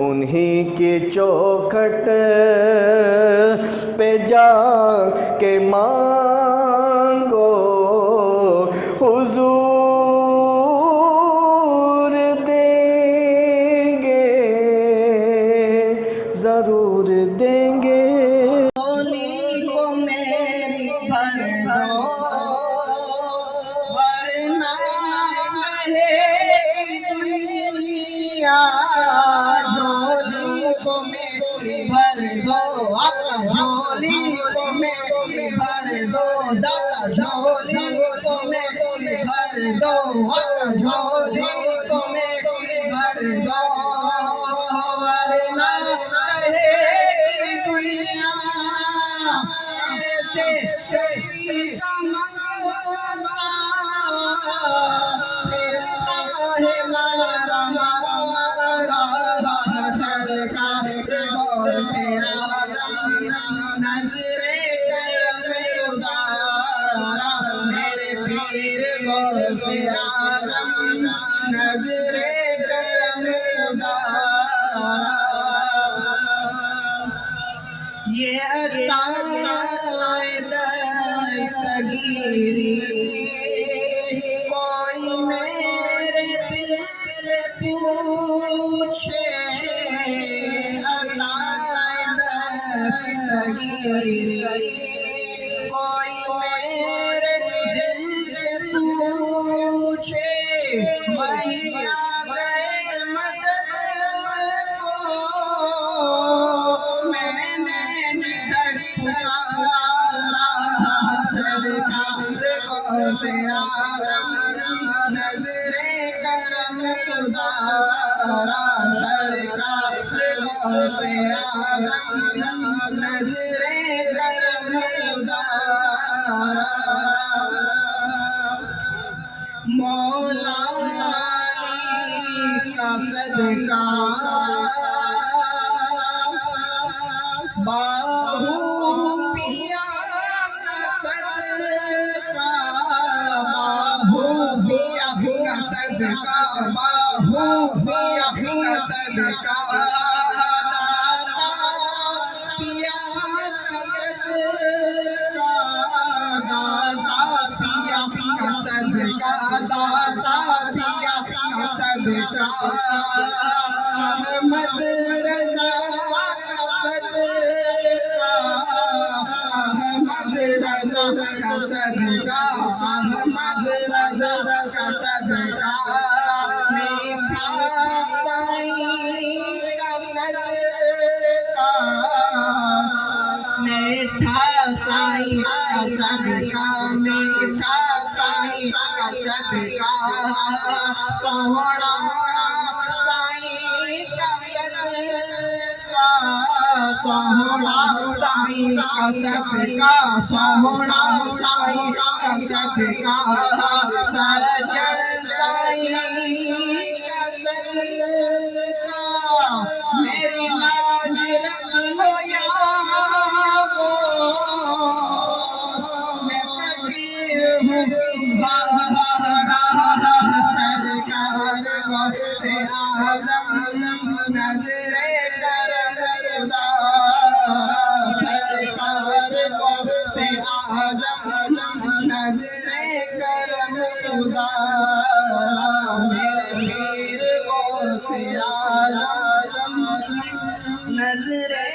उन्हीं की चौखट पे जा के मांगो हुजूर देंगे, ज़रूर देंगे। झोली को मेरी भर दो वरना रहेगी दुनिया। झोली को मेरी भर दो आका, झोली को मेरी भर दो दाता, झोली को मेरी भर दो आका, झोली को मेरी भर दो वरना रहेगी दुनिया। ऐसे का मंगवा फिरता है मारा सरकार गौर से आजम नजरे करम उदारा। मेरे पीर गौर से आजम नजरे करम उदारा। ये दस्तगीरी कोई मेरे दिल से पूछे, दस्तगीरी कोई मेरे दिल से पूछे। वही आ गए मदद को मैंने निधड़ पुकारा। सरकार से आजम नजरे करम उदारा। सरकार से आजम नजरे करम उदारा। मौला का सदका बाहू पिया का सदका, बाहू पिया का सदका, बाहू पिया का सदका, दाता पिया का सदका, दाता पिया का सदका, दाता पिया का सदका। अहमद रज़ा का सदका, अहमद रज़ा का सदका, अहमद रज़ा का सदका। मीठा साईं का सदका, मीठा साईं का सदका, मीठा साईं का सदका। सोहना साईं का सदका, सोहना साईं का सदका, सोहना साईं का सदका। सजन साईं का सदका, मेरी लाज रख लो यारो, मैं फकीर हूँ सरकार से आजम नजरे करम उदारा। सरकार से आजम नजरे करम उदारा। मेरे पीर को से आजम नजरे